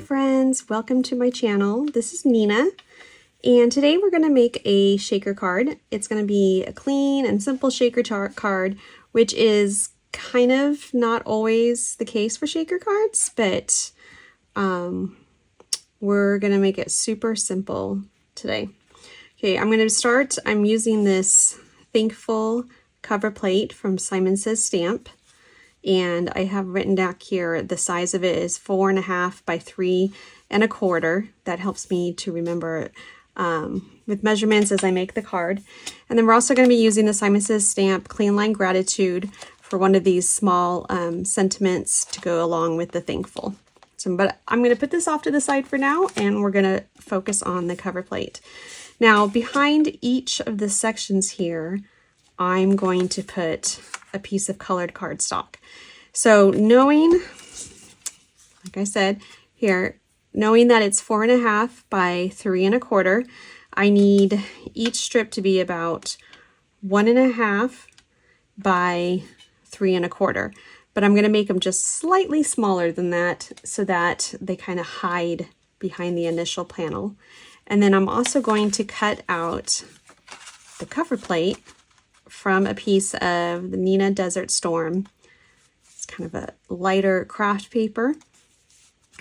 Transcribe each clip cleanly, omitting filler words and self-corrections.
friends, welcome to my channel. This is Nina, and today we're going to make a shaker card. It's going to be a clean and simple shaker card, which is kind of not always the case for shaker cards, but we're going to make it super simple today. Okay, I'm going to start. I'm using this Thankful cover plate from Simon Says Stamp. And I have written down here the size of it is 4.5 by 3.25. That helps me to remember with measurements as I make the card. And then we're also going to be using the Simon Says Stamp Clean Line Gratitude for one of these small sentiments to go along with the Thankful. But I'm going to put this off to the side for now, and we're going to focus on the cover plate. Now, behind each of the sections here, I'm going to put a piece of colored cardstock. So knowing, like I said here, knowing that it's 4.5 by 3.25, I need each strip to be about 1.5 by 3.25. But I'm going to make them just slightly smaller than that so that they kind of hide behind the initial panel. And then I'm also going to cut out the cover plate from a piece of the Neenah Desert Storm. It's kind of a lighter craft paper.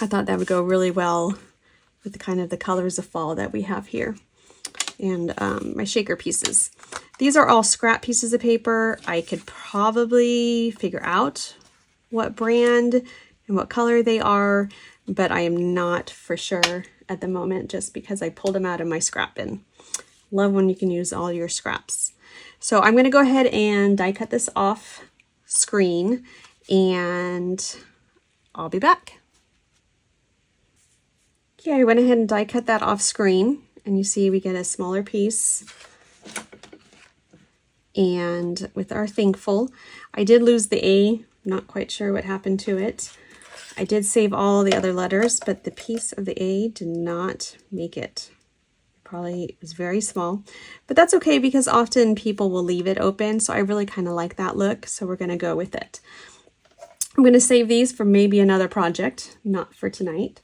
I thought that would go really well with the kind of the colors of fall that we have here. And my shaker pieces. These are all scrap pieces of paper. I could probably figure out what brand and what color they are, but I am not for sure at the moment just because I pulled them out of my scrap bin. Love when you can use all your scraps. So I'm going to go ahead and die cut this off screen, and I'll be back. Okay, I went ahead and die cut that off screen, and you see we get a smaller piece. And with our Thankful, I did lose the A, not quite sure what happened to it. I did save all the other letters, but the piece of the A did not make it. Probably was very small, but that's okay because often people will leave it open, so I really kind of like that look, so we're going to go with it. I'm going to save these for maybe another project, not for tonight,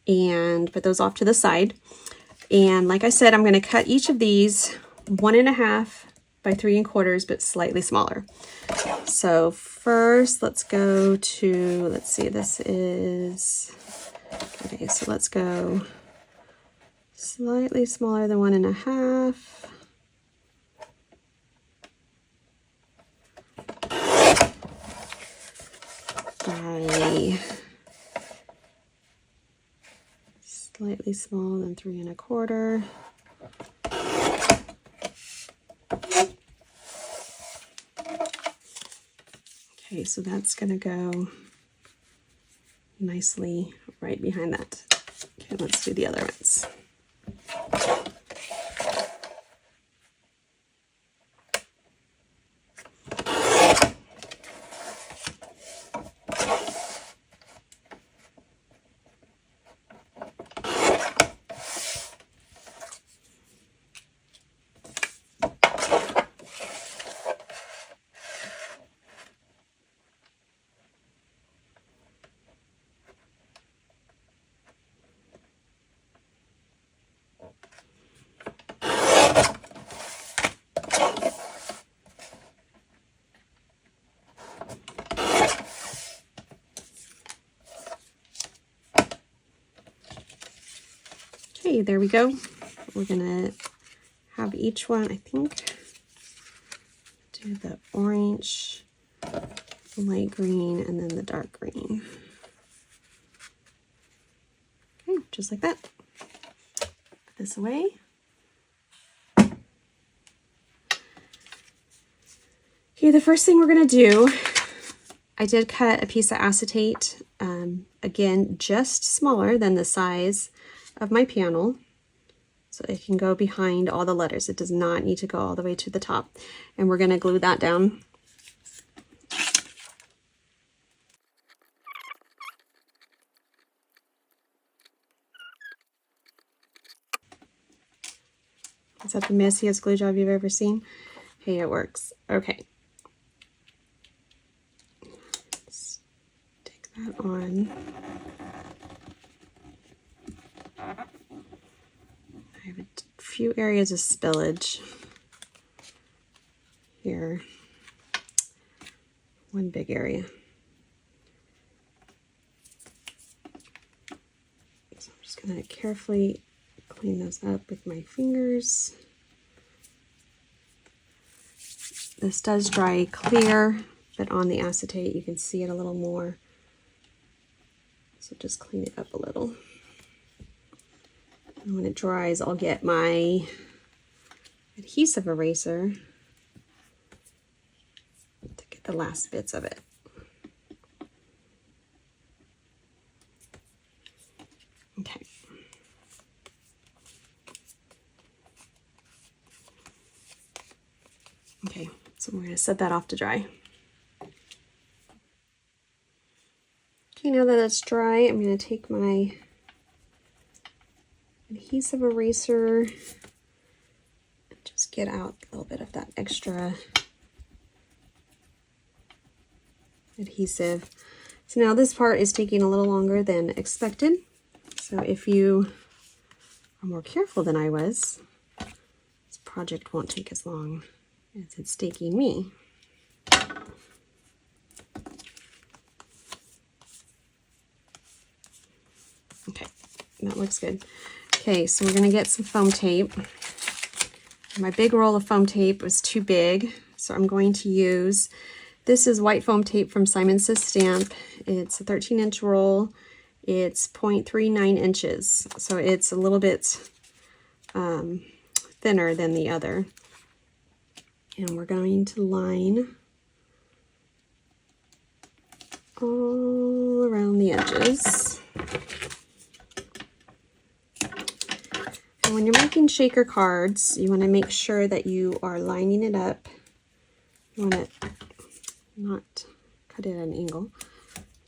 and put those off to the side. And like I said, I'm going to cut each of these 1.5 by 3.25, but slightly smaller. So first let's go to, let's see, this is, okay, so let's go slightly smaller than 1.5. By slightly smaller than 3.25. Okay, so that's gonna go nicely right behind that. Okay, let's do the other ones. Okay, there we go. We're gonna have each one, I think, do the orange, light green, and then the dark green. Okay, just like that. Put this away. Okay, the first thing we're gonna do, I did cut a piece of acetate, again, just smaller than the size of my panel, so it can go behind all the letters. It does not need to go all the way to the top. And we're going to glue that down. Is that the messiest glue job you've ever seen? Hey, it works. Okay. Stick that on. I have a few areas of spillage here. One big area. So I'm just going to carefully clean those up with my fingers. This does dry clear, but on the acetate you can see it a little more. So just clean it up a little. And when it dries, I'll get my adhesive eraser to get the last bits of it. Okay. Okay, so we're going to set that off to dry. Okay, now that it's dry, I'm going to take my adhesive eraser and just get out a little bit of that extra adhesive. So now this part is taking a little longer than expected. So if you are more careful than I was, this project won't take as long as it's taking me. Okay, that looks good. Okay, so we're gonna get some foam tape. My big roll of foam tape was too big, so I'm going to use, this is white foam tape from Simon Says Stamp. It's a 13-inch roll. It's 0.39 inches, so it's a little bit thinner than the other. And we're going to line all around the edges. And when you're making shaker cards, you want to make sure that you are lining it up. You want to not cut it at an angle.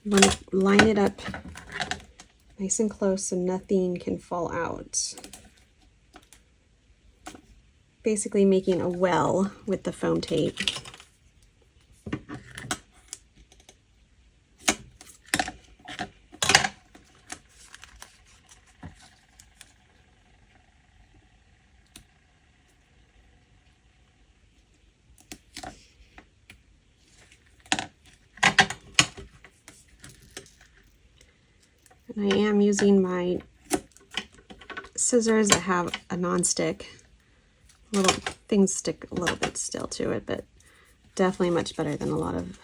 You want to line it up nice and close so nothing can fall out. Basically making a well with the foam tape. And I am using my scissors that have a non-stick. Little things stick a little bit still to it, but definitely much better than a lot of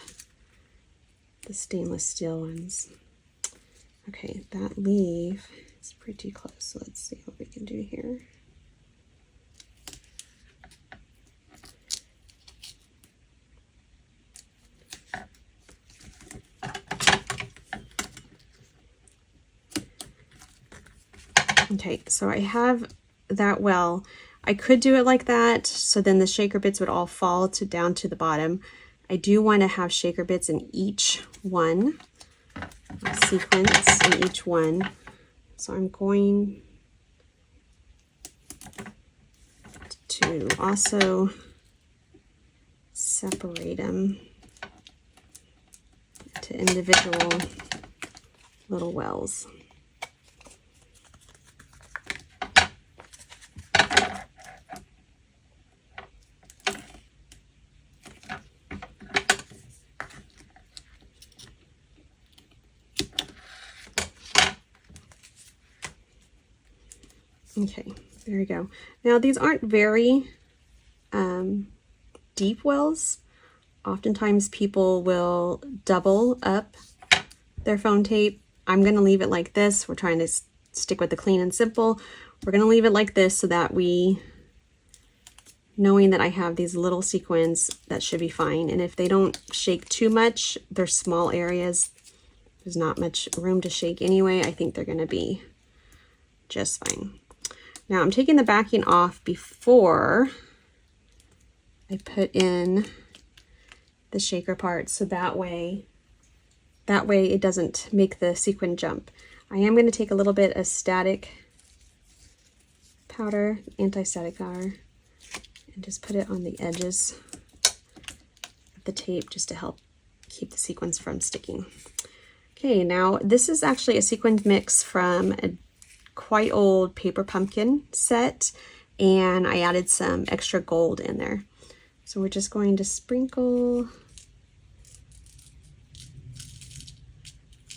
the stainless steel ones. Okay, that leaf is pretty close, so let's see what we can do here. Okay, so I have that well. I could do it like that, so then the shaker bits would all fall down to the bottom. I do want to have shaker bits in each one, sequence in each one. So I'm going to also separate them to individual little wells. Okay, there we go. Now these aren't very deep wells. Oftentimes people will double up their foam tape. I'm going to leave it like this. We're trying to stick with the clean and simple. We're going to leave it like this so that knowing that I have these little sequins, that should be fine. And if they don't shake too much, they're small areas. There's not much room to shake anyway. I think they're going to be just fine. Now I'm taking the backing off before I put in the shaker part, so that way it doesn't make the sequin jump. I am going to take a little bit of static powder, anti-static powder, and just put it on the edges of the tape just to help keep the sequins from sticking. Okay, now this is actually a sequined mix from a quite old paper pumpkin set, and I added some extra gold in there. So we're just going to sprinkle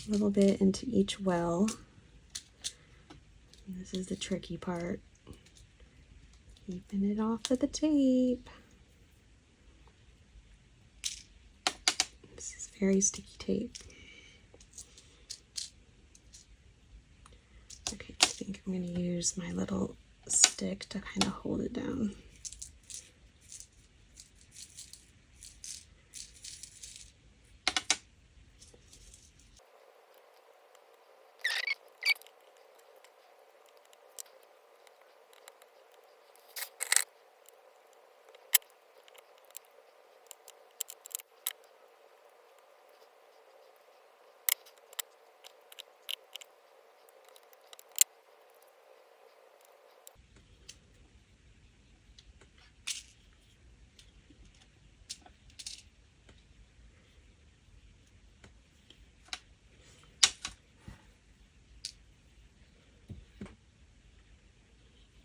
a little bit into each well. And this is the tricky part, keeping it off of the tape. This is very sticky tape. Okay, I think I'm going to use my little stick to kind of hold it down.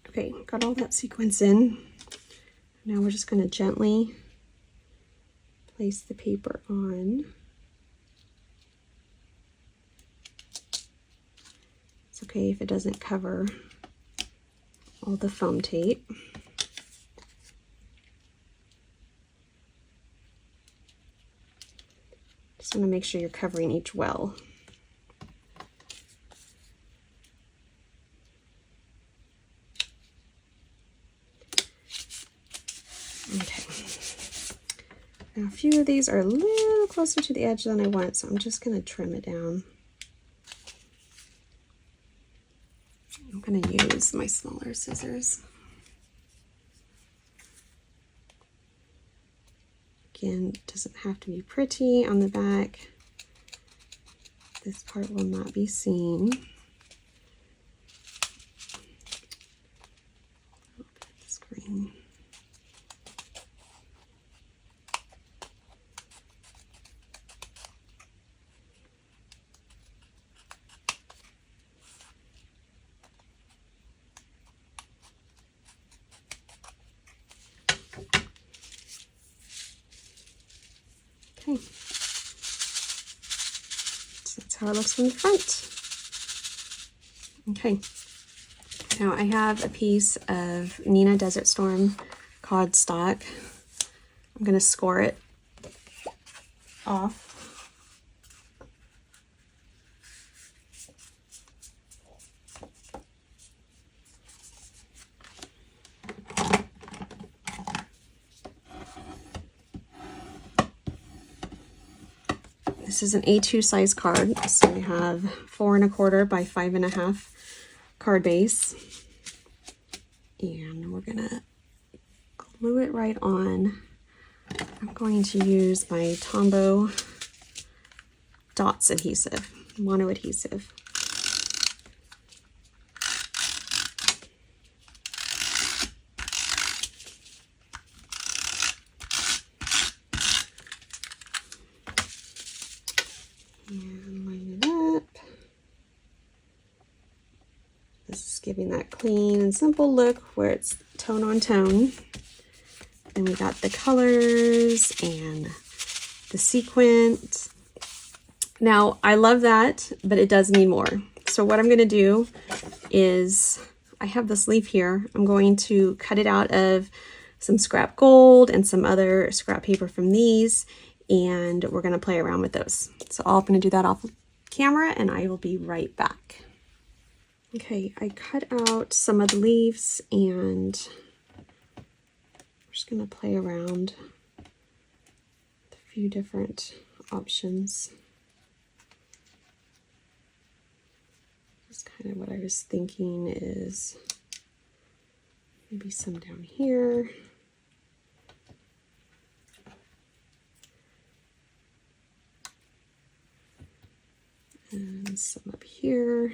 Okay, got all that sequins in. Now we're just going to gently place the paper on. It's okay if it doesn't cover all the foam tape. Just want to make sure you're covering each well. Okay. Now a few of these are a little closer to the edge than I want, so I'm just going to trim it down. I'm going to use my smaller scissors. Again, it doesn't have to be pretty on the back. This part will not be seen. A little bit of this green. Okay, so that's how it looks from the front. Okay, now I have a piece of Neenah Desert Storm cardstock. I'm going to score it off. This is an A2 size card, so we have 4 1/4 by 5 1/2 card base, and we're gonna glue it right on. I'm going to use my Tombow Dots adhesive, mono adhesive. And line it up. This is giving that clean and simple look where it's tone on tone. And we got the colors and the sequins. Now, I love that, but it does need more. So what I'm going to do is, I have this leaf here. I'm going to cut it out of some scrap gold and some other scrap paper from these, and we're going to play around with those. So I'm going to do that off camera, and I will be right back. Okay, I cut out some of the leaves, and I'm just going to play around with a few different options. Just kind of what I was thinking is maybe some down here. And some up here.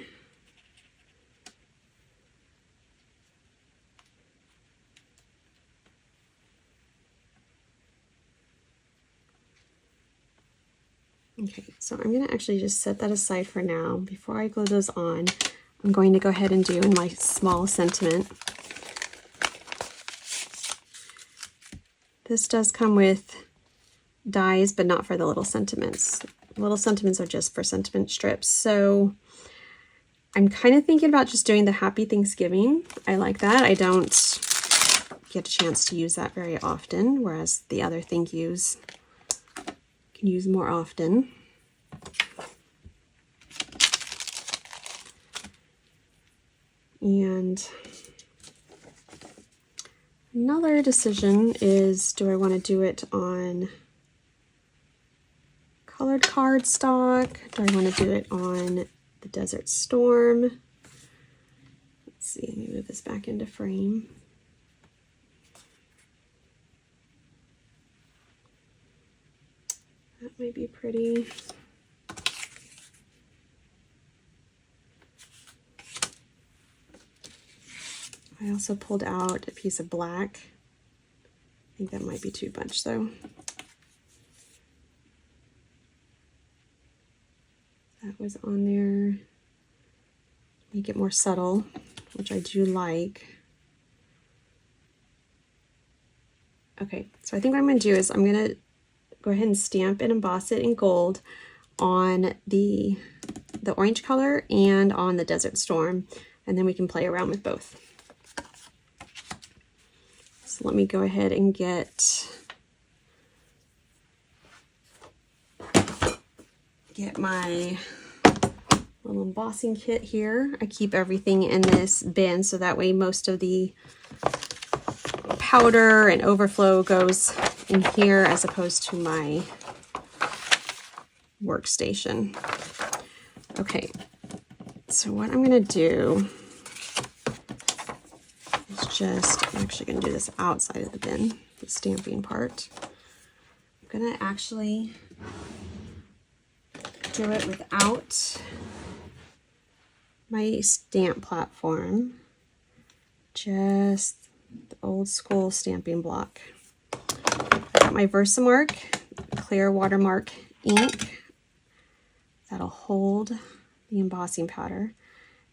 Okay, so I'm going to actually just set that aside for now. Before I glue those on, I'm going to go ahead and do in my small sentiment. This does come with dies, but not for the little sentiments. Little sentiments are just for sentiment strips. So I'm kind of thinking about just doing the Happy Thanksgiving. I like that. I don't get a chance to use that very often, whereas the other thank yous I can use more often. And another decision is, do I want to do it on colored cardstock? Do I want to do it on the Desert Storm? Let's see, let me move this back into frame. That might be pretty. I also pulled out a piece of black. I think that might be too much though. That was on there. Make it more subtle, which I do like. Okay, so I think what I'm going to do is I'm going to go ahead and stamp and emboss it in gold on the orange color and on the Desert Storm, and then we can play around with both. So let me go ahead and get my little embossing kit here. I keep everything in this bin so that way most of the powder and overflow goes in here as opposed to my workstation. Okay, so what I'm going to do is I'm actually going to do this outside of the bin, the stamping part. I'm going to actually do it without my stamp platform, just the old school stamping block. I got my Versamark clear watermark ink that'll hold the embossing powder.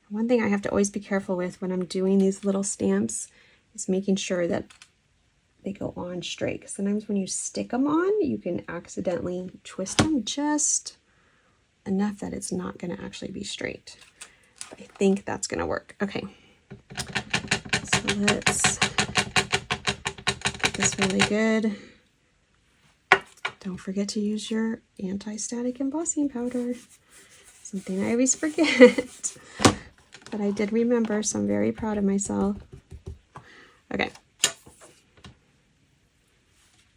One thing I have to always be careful with when I'm doing these little stamps is making sure that they go on straight. Sometimes when you stick them on, you can accidentally twist them just enough that it's not going to actually be straight. I think that's going to work. Okay, so let's get this really good. Don't forget to use your anti-static embossing powder. Something I always forget. But I did remember, so I'm very proud of myself. Okay.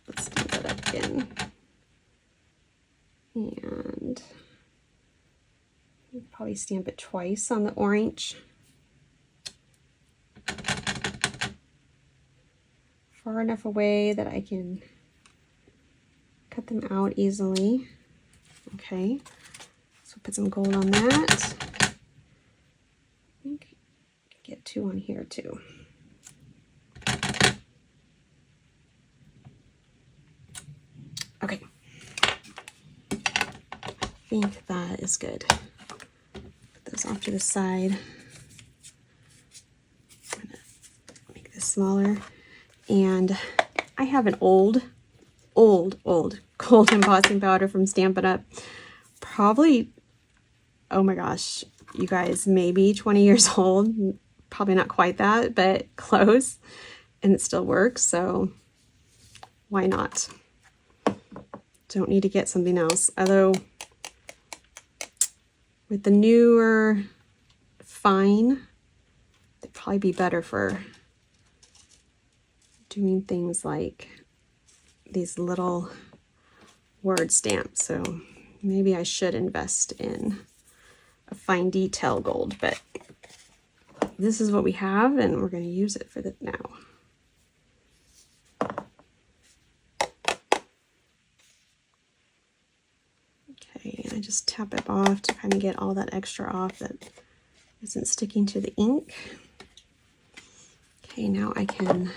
Let's do that up again. And probably stamp it twice on the orange. Far enough away that I can cut them out easily. Okay, so put some gold on that. I think I can get two on here too. Okay, I think that is good. Put those off to the side. I'm gonna make this smaller. And I have an old gold embossing powder from Stampin' Up. Probably, oh my gosh, you guys, maybe 20 years old. Probably not quite that, but close. And it still works, so why not? Don't need to get something else. Although, with the newer fine, it'd probably be better for doing things like these little word stamps. So maybe I should invest in a fine detail gold, but this is what we have and we're going to use it for that now. Okay, and I just tap it off to kind of get all that extra off that isn't sticking to the ink. Okay, now I can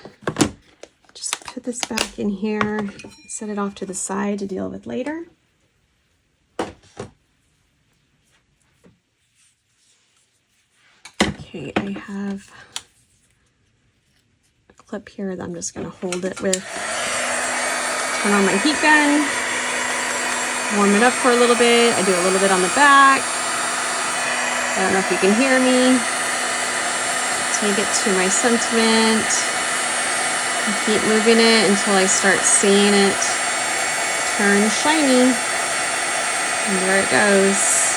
just put this back in here, set it off to the side to deal with later. I have a clip here that I'm just going to hold it with. Turn on my heat gun, warm it up for a little bit. I do a little bit on the back. I don't know if you can hear me. Take it to my sentiment. And keep moving it until I start seeing it turn shiny. And there it goes.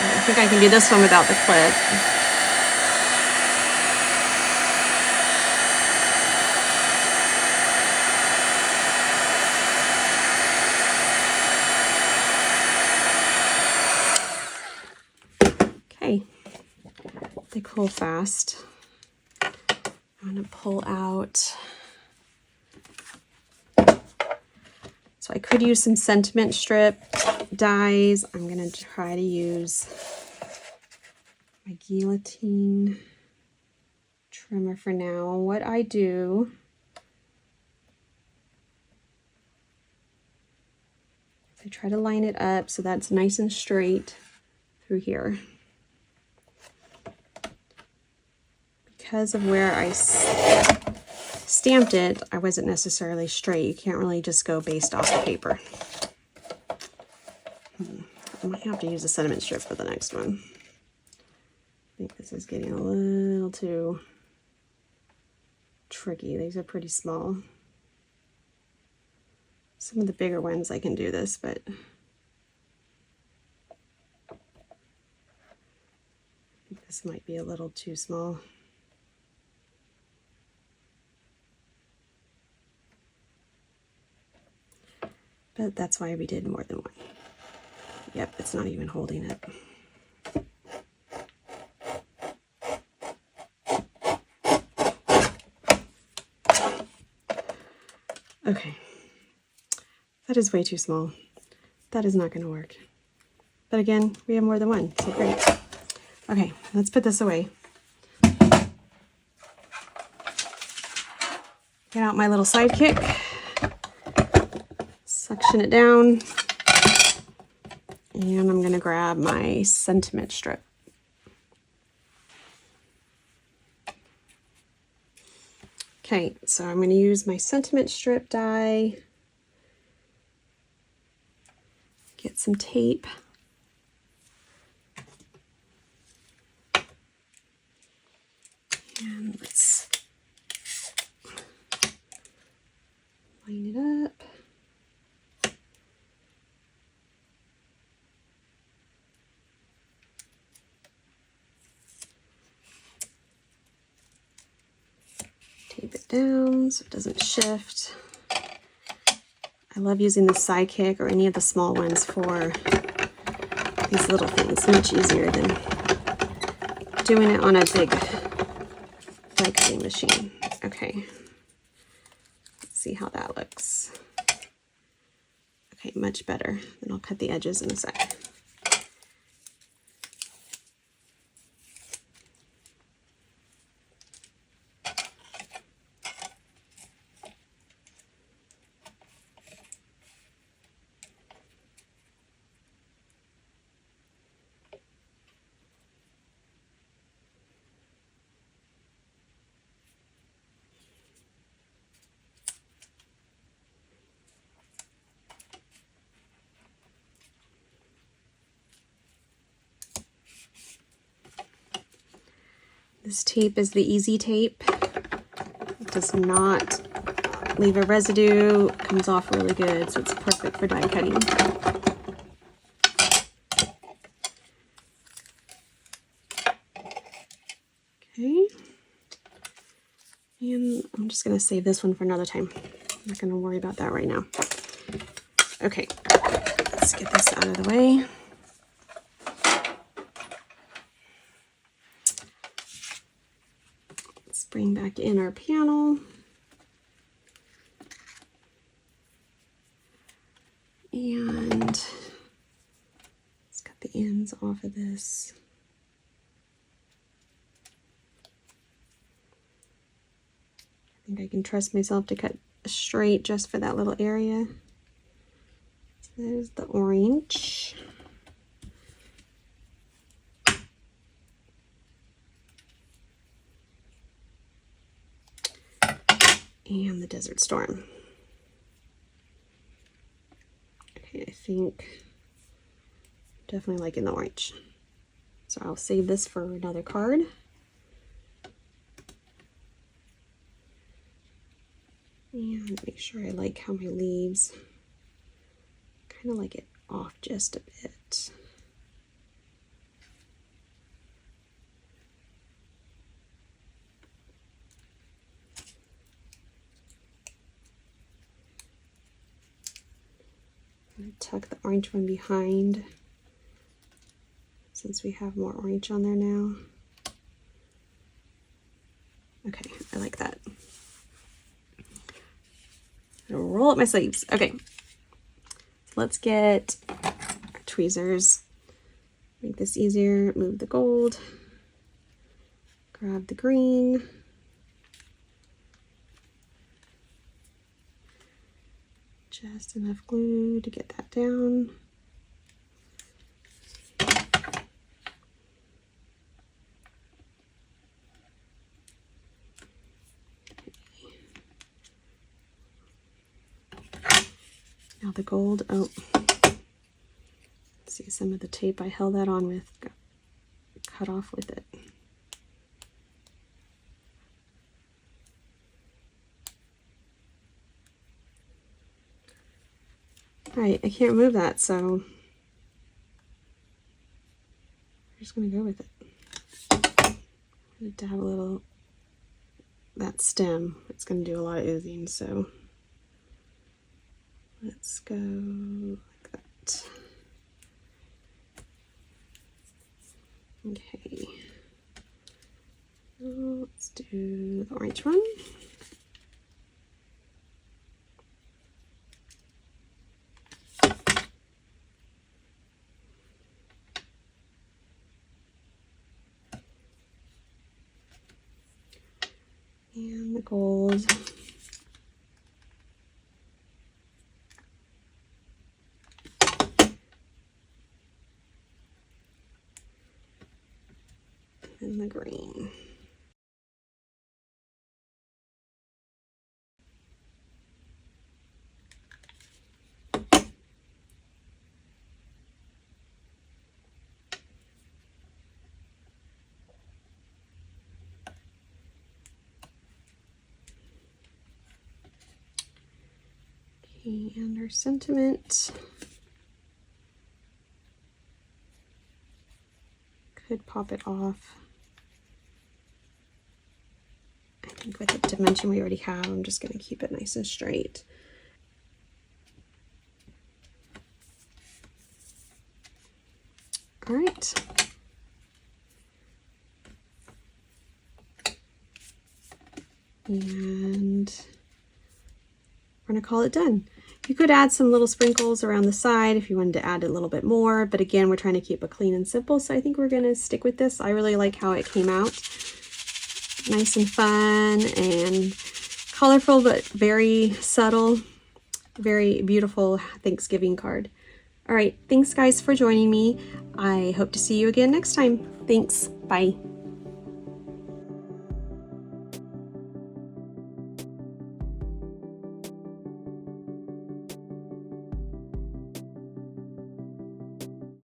I think I can do this one without the clip. Okay, they cool fast. I'm gonna pull out. So I could use some sentiment strip dies. I'm gonna try to use my guillotine trimmer for now. What I do is I try to line it up so that's nice and straight through here. Because of where I stamped it, I wasn't necessarily straight. You can't really just go based off the paper. I might have to use a sentiment strip for the next one. I think this is getting a little too tricky. These are pretty small. Some of the bigger ones I can do this, but I think this might be a little too small. But that's why we did more than one. Yep, it's not even holding it. Okay, that is way too small. That is not going to work. But again, we have more than one, so great. Okay, let's put this away. Get out my little sidekick. Suction it down. And I'm going to grab my sentiment strip. Okay, so I'm going to use my sentiment strip die. Get some tape. And let's line it up. Tape it down so it doesn't shift. I love using the Sidekick or any of the small ones for these little things. Much easier than doing it on a big cutting machine. Okay, let's see how that looks. Okay, much better. Then I'll cut the edges in a sec. This tape is the Easy Tape. It does not leave a residue. It comes off really good, so it's perfect for die cutting. Okay. And I'm just going to save this one for another time. I'm not going to worry about that right now. Okay, let's get this out of the way. Let's bring back in our panel. And let's cut the ends off of this. I think I can trust myself to cut straight just for that little area. There's the orange. And the Desert Storm. Okay, I think definitely liking the orange. So I'll save this for another card. And make sure I like how my leaves, kind of like it off just a bit. I'm going to tuck the orange one behind since we have more orange on there now. Okay, I like that. I'll roll up my sleeves. Okay, let's get our tweezers. Make this easier. Move the gold. Grab the green. Just enough glue to get that down. Now the gold, oh, see some of the tape I held that on with, got cut off with it. All right, I can't move that, so I'm just gonna go with it. I'm gonna dab a little, that stem, it's gonna do a lot of oozing, so let's go like that. Okay, let's do the orange one. And the gold. And the green. And our sentiment could pop it off. I think with the dimension we already have, I'm just going to keep it nice and straight. All right. And we're going to call it done. You could add some little sprinkles around the side if you wanted to add a little bit more, but again, we're trying to keep it clean and simple, so I think we're going to stick with this. I really like how it came out. Nice and fun and colorful, but very subtle. Very beautiful Thanksgiving card. All right, thanks guys for joining me. I hope to see you again next time. Thanks, bye.